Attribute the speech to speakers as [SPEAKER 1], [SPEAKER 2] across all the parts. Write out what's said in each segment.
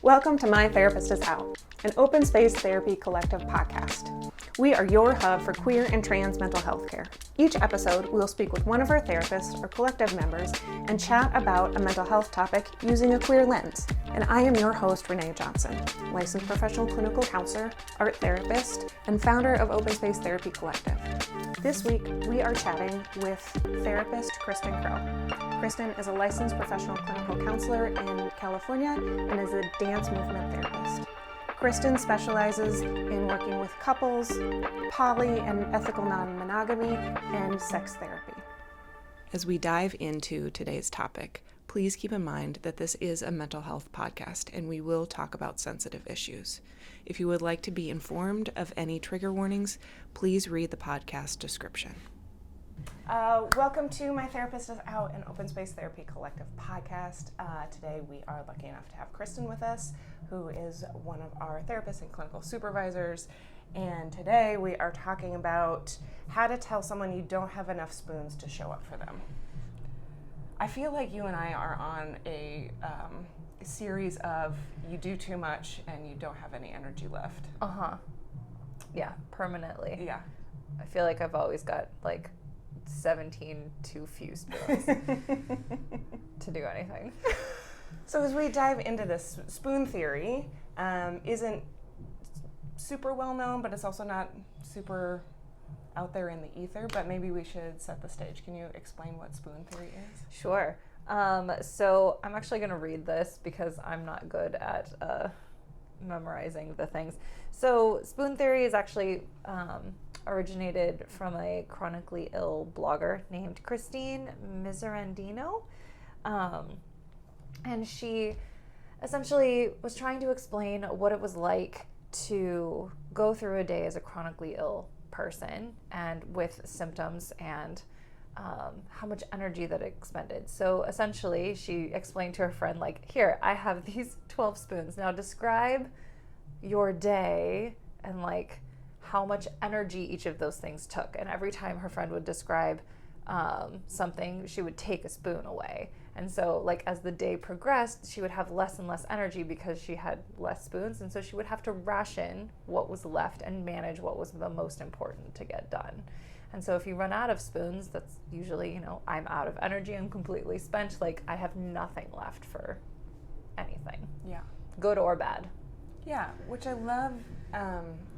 [SPEAKER 1] Welcome to My Therapist is Out, an open space therapy collective podcast. We are your hub for queer and trans mental health care. Each episode, we will speak with one of our therapists or collective members and chat about a mental health topic using a queer lens. And I am your host, Renae Johnson, licensed professional clinical counselor, art therapist, and founder of Open Space Therapy Collective. This week, we are chatting with therapist Kristen Crowe. Kristen is a licensed professional clinical counselor in California and is a dance movement therapist. Kristen specializes in working with couples, poly and ethical non-monogamy, and sex therapy. As we dive into today's topic, please keep in mind that this is a mental health podcast and we will talk about sensitive issues. If you would like to be informed of any trigger warnings, please read the podcast description. Welcome to My Therapist is Out, an Open Space Therapy Collective podcast. Today we are lucky enough to have Kristen with us, who is one of our therapists and clinical supervisors. And today we are talking about how to tell someone you don't have enough spoons to show up for them. I feel like you and I are on a series of you do too much and you don't have any energy left.
[SPEAKER 2] Yeah, permanently.
[SPEAKER 1] Yeah.
[SPEAKER 2] I feel like I've always got like 17 too few spoons to do anything.
[SPEAKER 1] So as we dive into this, spoon theory isn't super well known, but it's also not super out there in the ether, but maybe we should set the stage. Can you explain what spoon theory is?
[SPEAKER 2] Sure. So I'm actually going to read this because I'm not good at memorizing the things. So spoon theory is actually originated from a chronically ill blogger named Christine Miserandino. And she essentially was trying to explain what it was like to go through a day as a chronically ill person and with symptoms and how much energy that it expended. So essentially she explained to her friend, like, here, I have these 12 spoons. Now describe your day and like how much energy each of those things took. And every time her friend would describe something, she would take a spoon away. And so like as the day progressed, she would have less and less energy because she had less spoons. And so she would have to ration what was left and manage what was the most important to get done. And so if you run out of spoons, that's usually, I'm out of energy, I'm completely spent, like I have nothing left for anything.
[SPEAKER 1] Yeah.
[SPEAKER 2] Good or bad.
[SPEAKER 1] Yeah, which I love.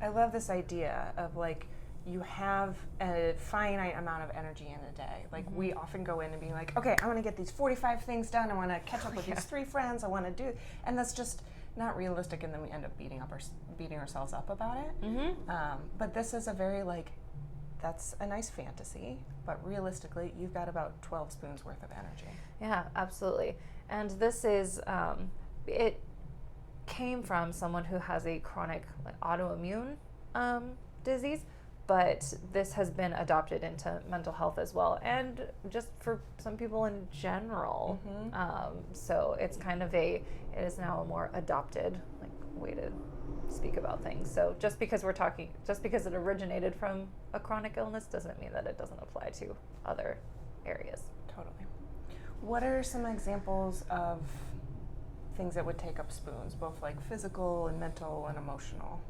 [SPEAKER 1] I love this idea of like you have a finite amount of energy in a day. Like we often go in and be like, okay, I want to get these 45 things done. I want to catch up with these 3 friends. I want to do, and that's just not realistic. And then we end up beating ourselves up about it. But this is a very like, that's a nice fantasy, but realistically, you've got about 12 spoons worth of energy.
[SPEAKER 2] Yeah, absolutely. And this is it came from someone who has a chronic autoimmune disease, but this has been adopted into mental health as well, and just for some people in general. So it's kind of it is now a more adopted way to speak about things. So just because it originated from a chronic illness doesn't mean that it doesn't apply to other areas.
[SPEAKER 1] Totally. What are some examples of things that would take up spoons, both like physical and mental and emotional?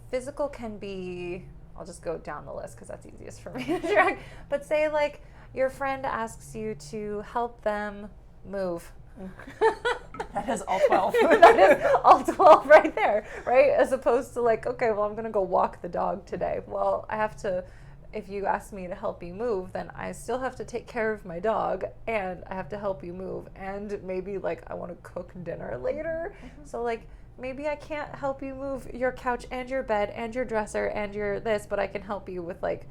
[SPEAKER 2] Physical can be, I'll just go down the list because that's easiest for me to track, but say like your friend asks you to help them move.
[SPEAKER 1] That is all 12.
[SPEAKER 2] That is all 12 right there, right? As opposed to like, okay, well, I'm going to go walk the dog today. Well, I have to, if you ask me to help you move, then I still have to take care of my dog and I have to help you move. And maybe like I want to cook dinner later. So like maybe I can't help you move your couch and your bed and your dresser and your this, but I can help you with like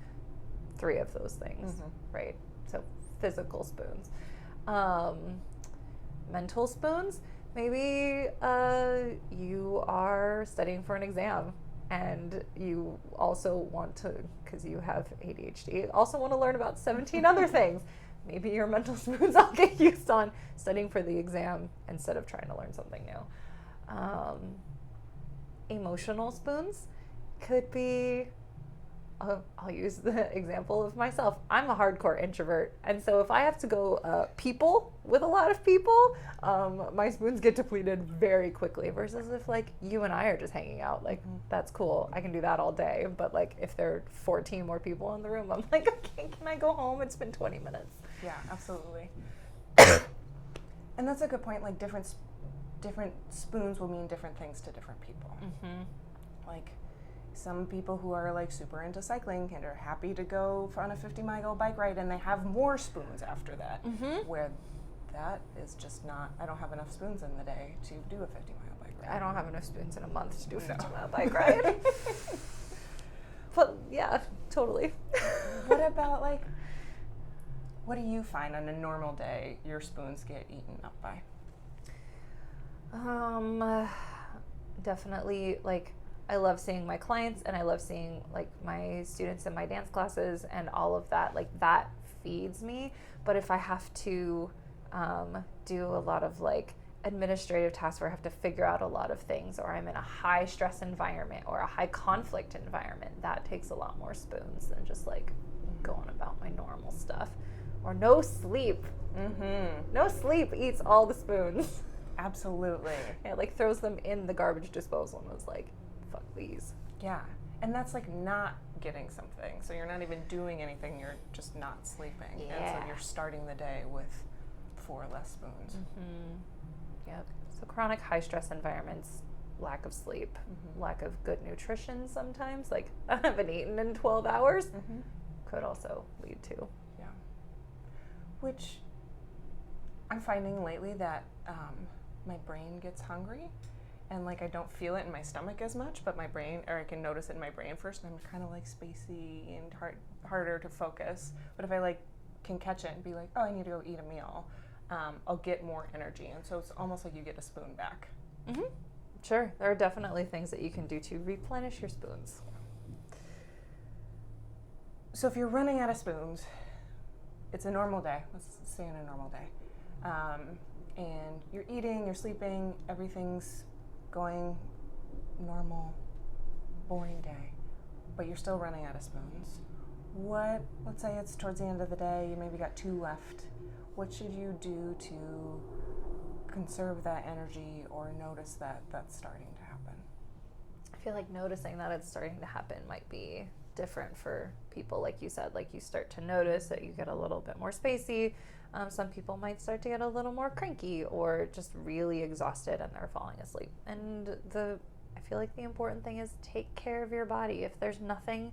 [SPEAKER 2] 3 of those things, right? So physical spoons. Mental spoons, maybe you are studying for an exam and you also want to, because you have ADHD, also want to learn about 17 other things. Maybe your mental spoons all get used on studying for the exam instead of trying to learn something new. Emotional spoons could be I'll use the example of myself. I'm a hardcore introvert, and so if I have to go people with a lot of people, my spoons get depleted very quickly. Versus if like you and I are just hanging out, like that's cool. I can do that all day. But like if there are 14 more people in the room, I'm like, okay, can I go home? It's been 20 minutes.
[SPEAKER 1] Yeah, absolutely. And that's a good point. Like different spoons will mean different things to different people. Like some people who are like super into cycling and are happy to go on a 50-mile bike ride, and they have more spoons after that. Where that is just not. I don't have enough spoons in the day to do a 50-mile bike ride.
[SPEAKER 2] I don't have enough spoons in a month to do a 50-mile bike ride. But yeah, totally.
[SPEAKER 1] What about like? What do you find on a normal day your spoons get eaten up by?
[SPEAKER 2] Definitely, like, I love seeing my clients, and I love seeing like my students in my dance classes and all of that. Like that feeds me. But if I have to do a lot of like administrative tasks where I have to figure out a lot of things, or I'm in a high stress environment or a high conflict environment, that takes a lot more spoons than just like going about my normal stuff. Or no sleep. No sleep eats all the spoons.
[SPEAKER 1] Absolutely.
[SPEAKER 2] It like throws them in the garbage disposal and was like, fuck these.
[SPEAKER 1] Yeah. And that's like not getting something. So you're not even doing anything, you're just not sleeping.
[SPEAKER 2] Yeah.
[SPEAKER 1] And so you're starting the day with 4 less spoons.
[SPEAKER 2] Yep. So chronic high stress environments, lack of sleep, lack of good nutrition sometimes, like I haven't eaten in 12 hours, could also lead to.
[SPEAKER 1] Yeah. Which I'm finding lately that my brain gets hungry, and like I don't feel it in my stomach as much, but my brain, or I can notice it in my brain first, and I'm kind of like spacey and harder to focus. But if I like can catch it and be like, oh, I need to go eat a meal, I'll get more energy, and so it's almost like you get a spoon back.
[SPEAKER 2] Sure, there are definitely things that you can do to replenish your spoons.
[SPEAKER 1] So if you're running out of spoons, it's a normal day. Let's say in a normal day. And you're eating, you're sleeping, everything's going normal, boring day, but you're still running out of spoons. Let's say it's towards the end of the day, you maybe got 2 left. What should you do to conserve that energy or notice that that's starting to happen?
[SPEAKER 2] I feel like noticing that it's starting to happen might be different for people. Like you said, like you start to notice that you get a little bit more spacey. Some people might start to get a little more cranky or just really exhausted and they're falling asleep. And I feel like the important thing is take care of your body. If nothing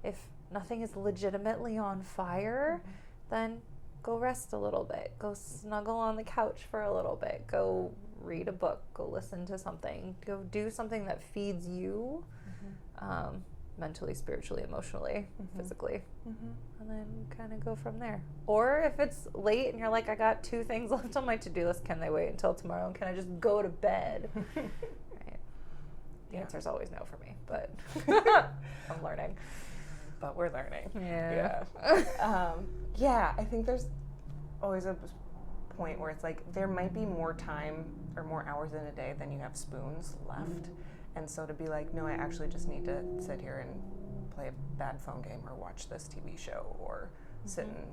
[SPEAKER 2] is legitimately on fire, then go rest a little bit. Go snuggle on the couch for a little bit. Go read a book. Go listen to something. Go do something that feeds you. Mentally, spiritually, emotionally, physically, and then kind of go from there. Or if it's late and you're like, I got 2 things left on my to-do list, can they wait until tomorrow? And can I just go to bed? Right. The answer is always no for me, but I'm learning.
[SPEAKER 1] But we're learning.
[SPEAKER 2] Yeah.
[SPEAKER 1] Yeah, I think there's always a point where it's like there might be more time or more hours in a day than you have spoons left. And so to be like, no, I actually just need to sit here and play a bad phone game or watch this TV show or sit and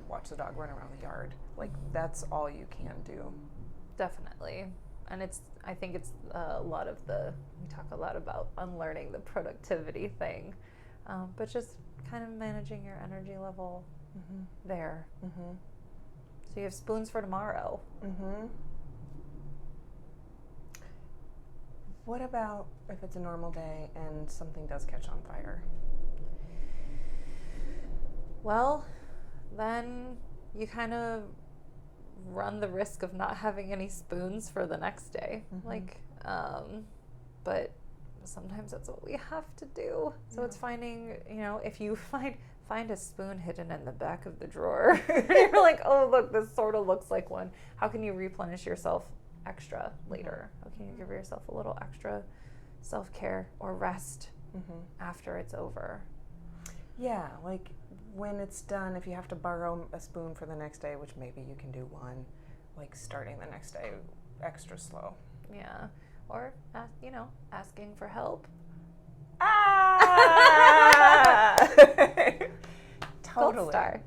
[SPEAKER 1] watch the dog run around the yard. Like, that's all you can do.
[SPEAKER 2] Definitely. And I think it's we talk a lot about unlearning the productivity thing, but just kind of managing your energy level there. So you have spoons for tomorrow.
[SPEAKER 1] What about if it's a normal day and something does catch on fire?
[SPEAKER 2] Well, then you kind of run the risk of not having any spoons for the next day. But sometimes that's what we have to do. So it's finding, if you find a spoon hidden in the back of the drawer, you're like, oh, look, this sort of looks like one. How can you replenish yourself extra later? How can you give yourself a little extra self-care or rest after it's over?
[SPEAKER 1] Yeah, like when it's done, if you have to borrow a spoon for the next day, which maybe you can do one, like starting the next day extra slow.
[SPEAKER 2] Yeah. Or, asking for help.
[SPEAKER 1] Yeah. Totally.
[SPEAKER 2] Gold star.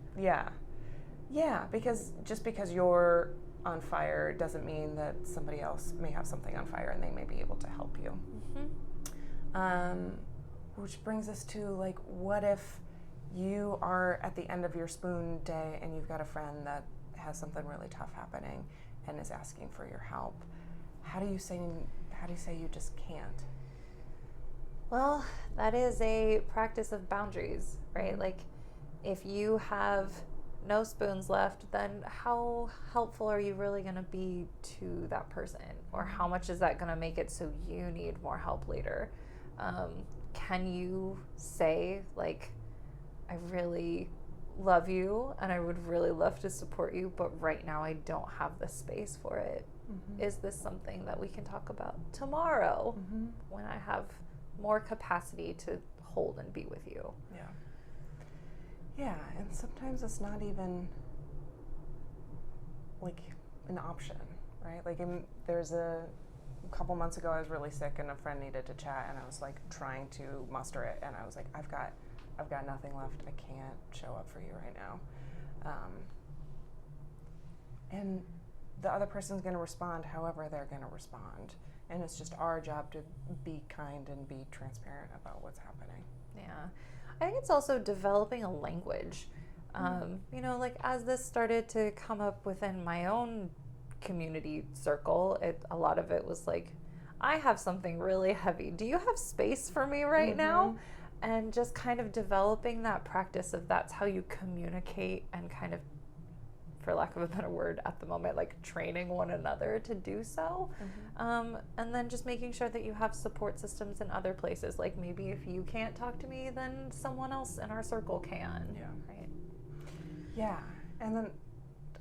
[SPEAKER 1] Yeah, because just because you're on fire doesn't mean that somebody else may have something on fire and they may be able to help you. Which brings us to, like, what if you are at the end of your spoon day and you've got a friend that has something really tough happening and is asking for your help? How do you say you just can't?
[SPEAKER 2] Well, that is a practice of boundaries, right? Like, if you have no spoons left, then how helpful are you really going to be to that person? Or how much is that going to make it so you need more help later? Can you say, like, I really love you and I would really love to support you, but right now I don't have the space for it. Is this something that we can talk about tomorrow when I have more capacity to hold and be with you?
[SPEAKER 1] Yeah, and sometimes it's not even, like, an option, right? Like, there's a couple months ago, I was really sick and a friend needed to chat, and I was, like, trying to muster it, and I was like, I've got nothing left. I can't show up for you right now. And the other person's going to respond however they're going to respond. And it's just our job to be kind and be transparent about what's happening.
[SPEAKER 2] Yeah. I think it's also developing a language. You know, like, as this started to come up within my own community circle, a lot of it was like, I have something really heavy. Do you have space for me right now? And just kind of developing that practice of that's how you communicate and kind of, for lack of a better word at the moment, like, training one another to do so. And then just making sure that you have support systems in other places. Like, maybe if you can't talk to me, then someone else in our circle can. Right?
[SPEAKER 1] Yeah. And then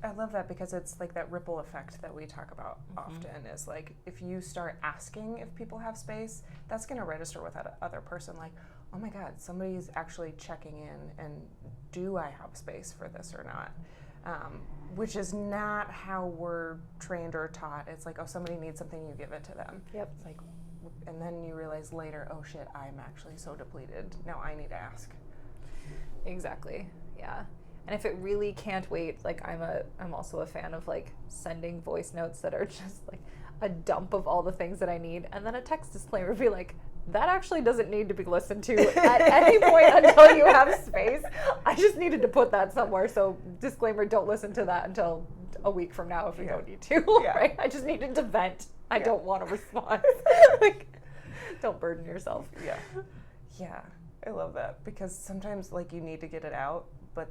[SPEAKER 1] I love that because it's like that ripple effect that we talk about often is, like, if you start asking if people have space, that's going to register with that other person. Like, oh my God, somebody's actually checking in, and do I have space for this or not? Which is not how we're trained or taught. It's like, oh, somebody needs something, you give it to them.
[SPEAKER 2] Yep.
[SPEAKER 1] It's like, and then you realize later, oh shit, I'm actually so depleted. Now I need to ask.
[SPEAKER 2] Exactly. Yeah. And if it really can't wait, like, I'm also a fan of, like, sending voice notes that are just like a dump of all the things that I need, and then a text disclaimer be like, that actually doesn't need to be listened to at any point until you have space. I just needed to put that somewhere. So disclaimer, don't listen to that until a week from now if you don't need to. Right? I just needed to vent. I don't want to respond. Like, don't burden yourself.
[SPEAKER 1] Yeah, I love that because sometimes, like, you need to get it out, but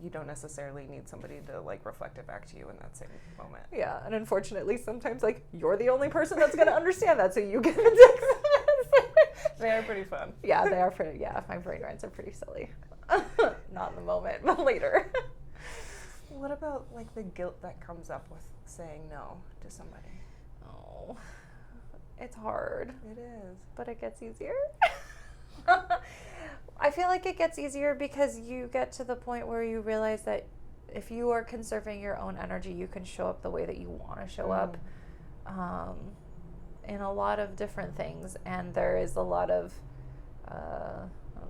[SPEAKER 1] you don't necessarily need somebody to, like, reflect it back to you in that same moment.
[SPEAKER 2] Yeah, and unfortunately, sometimes, like, you're the only person that's going to understand that, so you get the text.
[SPEAKER 1] They are pretty fun.
[SPEAKER 2] Yeah, they are pretty, my brain rants are pretty silly. Not in the moment, but later.
[SPEAKER 1] What about, like, the guilt that comes up with saying no to somebody?
[SPEAKER 2] Oh, it's hard.
[SPEAKER 1] It is.
[SPEAKER 2] But it gets easier. I feel like it gets easier because you get to the point where you realize that if you are conserving your own energy, you can show up the way that you want to show up in a lot of different things. And there is a lot of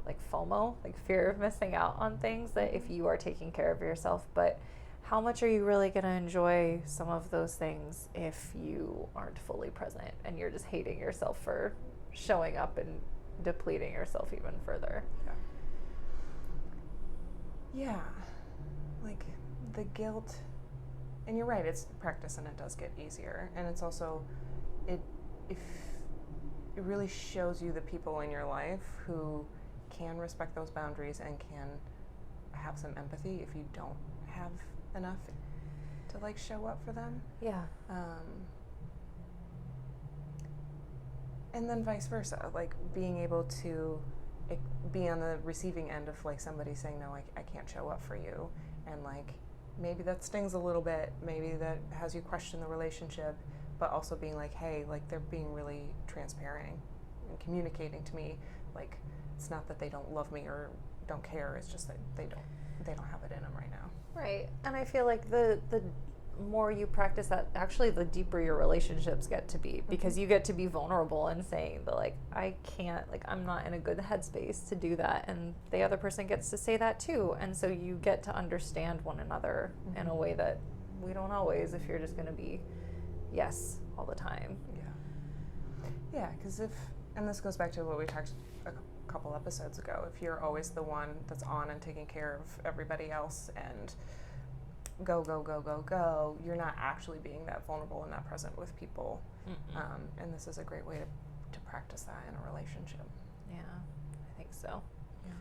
[SPEAKER 2] like FOMO, like fear of missing out on things, that if you are taking care of yourself. But how much are you really going to enjoy some of those things if you aren't fully present and you're just hating yourself for showing up and depleting yourself even further?
[SPEAKER 1] Yeah. Like, the guilt, and you're right, it's practice and it does get easier. And it's also, it really shows you the people in your life who can respect those boundaries and can have some empathy if you don't have enough to, like, show up for them.
[SPEAKER 2] Yeah.
[SPEAKER 1] And then vice versa, like, being able to be on the receiving end of, like, somebody saying, no, I can't show up for you. And, like, maybe that stings a little bit, maybe that has you question the relationship, but also being like, hey, like, they're being really transparent and communicating to me, like, it's not that they don't love me or don't care, it's just that they don't have it in them right now.
[SPEAKER 2] Right. And I feel like the more you practice that, actually the deeper your relationships get to be, because you get to be vulnerable and saying that, like, I can't, like, I'm not in a good headspace to do that, and the other person gets to say that too, and so you get to understand one another in a way that we don't always if you're just going to be yes all the time.
[SPEAKER 1] Yeah, because and this goes back to what we talked a couple episodes ago, if you're always the one that's on and taking care of everybody else and go, you're not actually being that vulnerable and that present with people. And this is a great way to practice that in a relationship.
[SPEAKER 2] Yeah, I think so.
[SPEAKER 1] Yeah.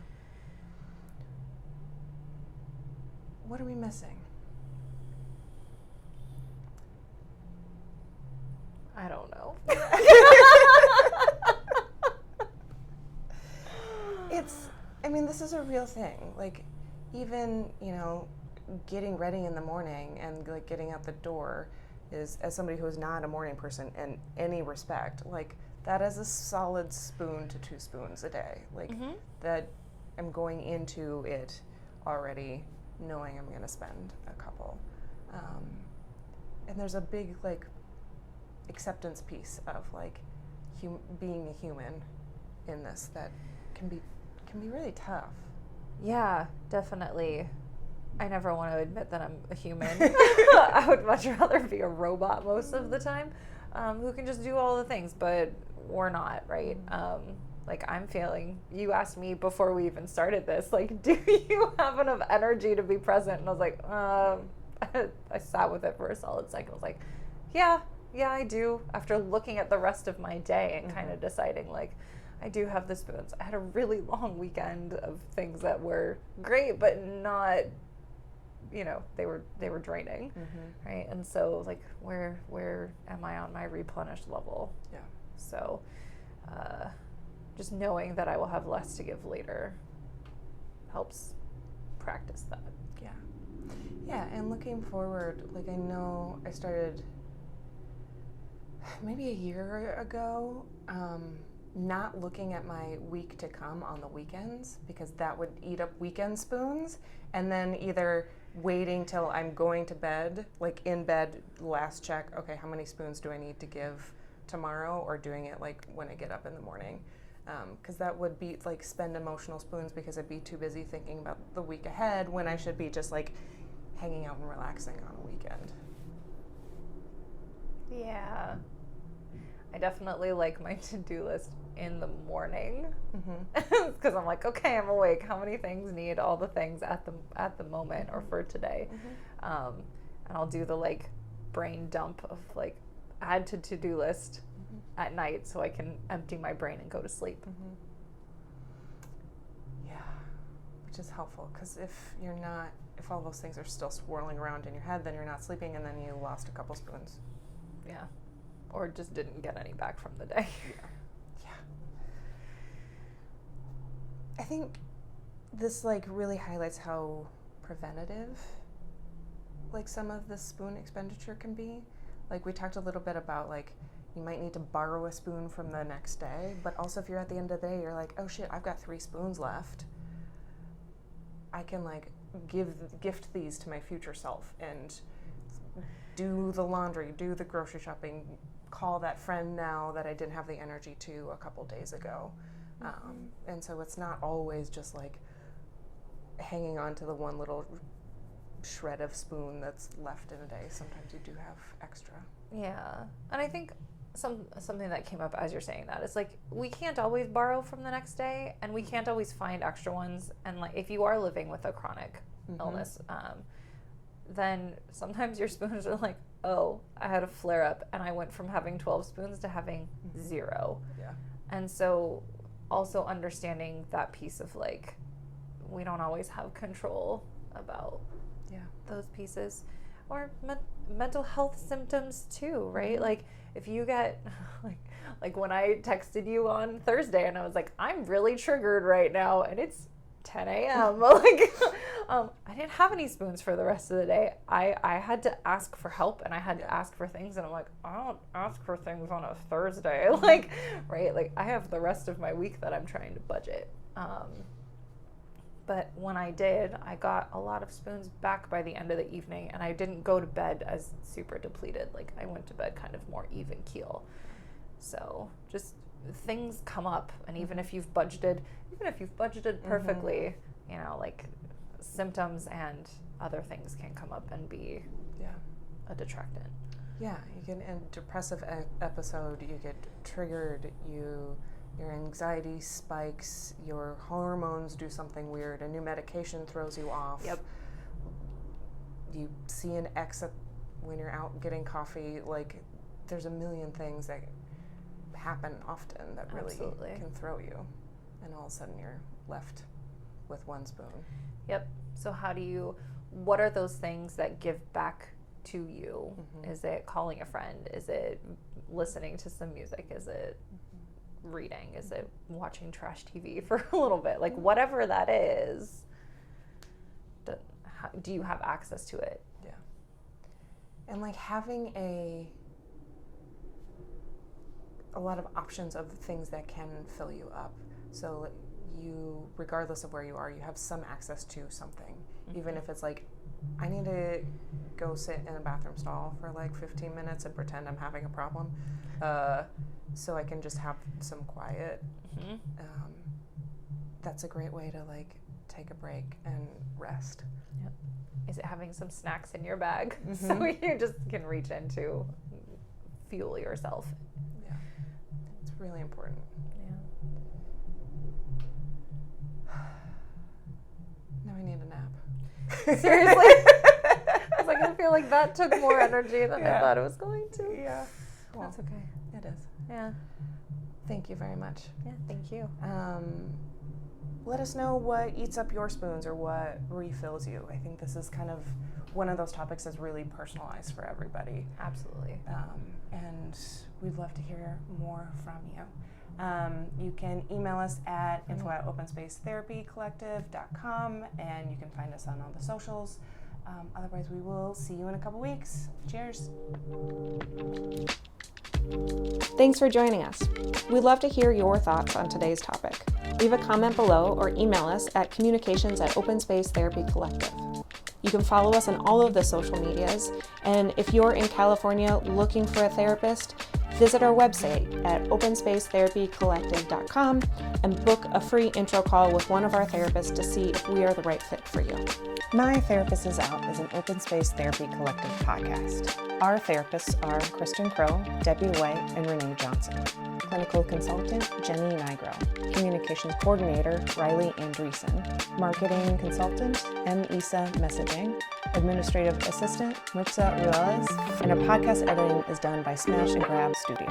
[SPEAKER 1] What are we missing?
[SPEAKER 2] I don't know.
[SPEAKER 1] This is a real thing. Like, even, getting ready in the morning and, like, getting out the door is, as somebody who is not a morning person in any respect, like, that is a solid spoon to 2 spoons a day. Like, that I'm going into it already knowing I'm going to spend a couple. And there's a big, like, acceptance piece of, like, being a human in this that can be really tough.
[SPEAKER 2] Yeah, definitely. I never want to admit that I'm a human. I would much rather be a robot most of the time, who can just do all the things, but we're not, right? Like, I'm feeling, you asked me before we even started this, like, do you have enough energy to be present? And I was like, I sat with it for a solid second. I was like, yeah, I do. After looking at the rest of my day and kind of deciding, like, I do have the spoons. I had a really long weekend of things that were great, but not, they were draining, right? And so, like, where am I on my replenished level?
[SPEAKER 1] Yeah.
[SPEAKER 2] So, just knowing that I will have less to give later helps practice that.
[SPEAKER 1] Yeah. Yeah, and looking forward, like, I know I started maybe a year ago, not looking at my week to come on the weekends, because that would eat up weekend spoons, and then either waiting till I'm going to bed, like in bed, last check, okay, how many spoons do I need to give tomorrow, or doing it like when I get up in the morning, because that would be like spend emotional spoons, because I'd be too busy thinking about the week ahead when I should be just like hanging out and relaxing on a weekend.
[SPEAKER 2] Yeah. I definitely like my to-do list in the morning, because I'm like, okay, I'm awake. How many things need all the things at the moment or for today? And I'll do the, like, brain dump of, like, add to-do list at night so I can empty my brain and go to sleep.
[SPEAKER 1] Yeah, which is helpful, because if all those things are still swirling around in your head, then you're not sleeping, and then you lost a couple spoons.
[SPEAKER 2] Yeah. Or just didn't get any back from the day.
[SPEAKER 1] Yeah. I think this, like, really highlights how preventative, like, some of the spoon expenditure can be. Like, we talked a little bit about, like, you might need to borrow a spoon from the next day, but also if you're at the end of the day, you're like, oh shit, I've got 3 spoons left. I can, like, gift these to my future self and do the laundry, do the grocery shopping, call that friend now that I didn't have the energy to a couple days ago. And so it's not always just like hanging on to the one little shred of spoon that's left in a day. Sometimes you do have extra.
[SPEAKER 2] Yeah. And I think something that came up as you're saying that is, like, we can't always borrow from the next day, and we can't always find extra ones. And, like, if you are living with a chronic illness, then sometimes your spoons are like, oh, I had a flare up and I went from having 12 spoons to having 0.
[SPEAKER 1] Yeah.
[SPEAKER 2] And so also understanding that piece of, like, we don't always have control about those pieces, or mental health symptoms too, right? Like, if you get like when I texted you on Thursday and I was like, I'm really triggered right now, and it's 10 a.m. Like, I didn't have any spoons for the rest of the day. I had to ask for help, and I had to ask for things, and I'm like, I don't ask for things on a Thursday. Like, right? Like, I have the rest of my week that I'm trying to budget. But when I did, I got a lot of spoons back by the end of the evening, and I didn't go to bed as super depleted. Like, I went to bed kind of more even keel. So just things come up, and even if you've budgeted perfectly, you know, like symptoms and other things can come up and be a detractant.
[SPEAKER 1] Yeah, you get in a depressive episode, you get triggered, your anxiety spikes, your hormones do something weird, a new medication throws you off.
[SPEAKER 2] Yep.
[SPEAKER 1] You see an ex when you're out getting coffee. Like, there's a million things that happen often that really can throw you, and all of a sudden you're left with one spoon.
[SPEAKER 2] Yep. So what are those things that give back to you? Is it calling a friend? Is it listening to some music? Is it reading? Is it watching trash TV for a little bit? Like, whatever that is, do you have access to it?
[SPEAKER 1] Yeah. And like having a lot of options of things that can fill you up. So you, regardless of where you are, you have some access to something. Even if it's like, I need to go sit in a bathroom stall for like 15 minutes and pretend I'm having a problem, so I can just have some quiet. That's a great way to like take a break and rest.
[SPEAKER 2] Yep. Is it having some snacks in your bag so you just can reach into fuel yourself?
[SPEAKER 1] Yeah, it's really important.
[SPEAKER 2] Yeah.
[SPEAKER 1] Now I need a nap.
[SPEAKER 2] Seriously? I was like, I feel like that took more energy than I thought it was going to.
[SPEAKER 1] Yeah. Well,
[SPEAKER 2] that's okay.
[SPEAKER 1] It is.
[SPEAKER 2] Yeah.
[SPEAKER 1] Thank you very much.
[SPEAKER 2] Yeah, thank you.
[SPEAKER 1] Let us know what eats up your spoons or what refills you. I think this is kind of one of those topics that's really personalized for everybody.
[SPEAKER 2] Absolutely.
[SPEAKER 1] And we'd love to hear more from you. You can email us at info@openspacetherapycollective.com, and you can find us on all the socials. Otherwise, we will see you in a couple weeks. Cheers. Thanks for joining us. We'd love to hear your thoughts on today's topic. Leave a comment below or email us at communications@openspacetherapycollective. You can follow us on all of the social medias, and if you're in California looking for a therapist, visit our website at openspacetherapycollective.com and book a free intro call with one of our therapists to see if we are the right fit for you. My Therapist is Out is an Open Space Therapy Collective podcast. Our therapists are Kristen Crowe, Debbie White, and Renae Johnson. Clinical consultant, Jenny Nigro. Communications coordinator, Riley Andreessen. Marketing consultant, M. Isa Messaging. Administrative assistant, Mutsa Ruiz. And our podcast editing is done by Smash and Grab Studio.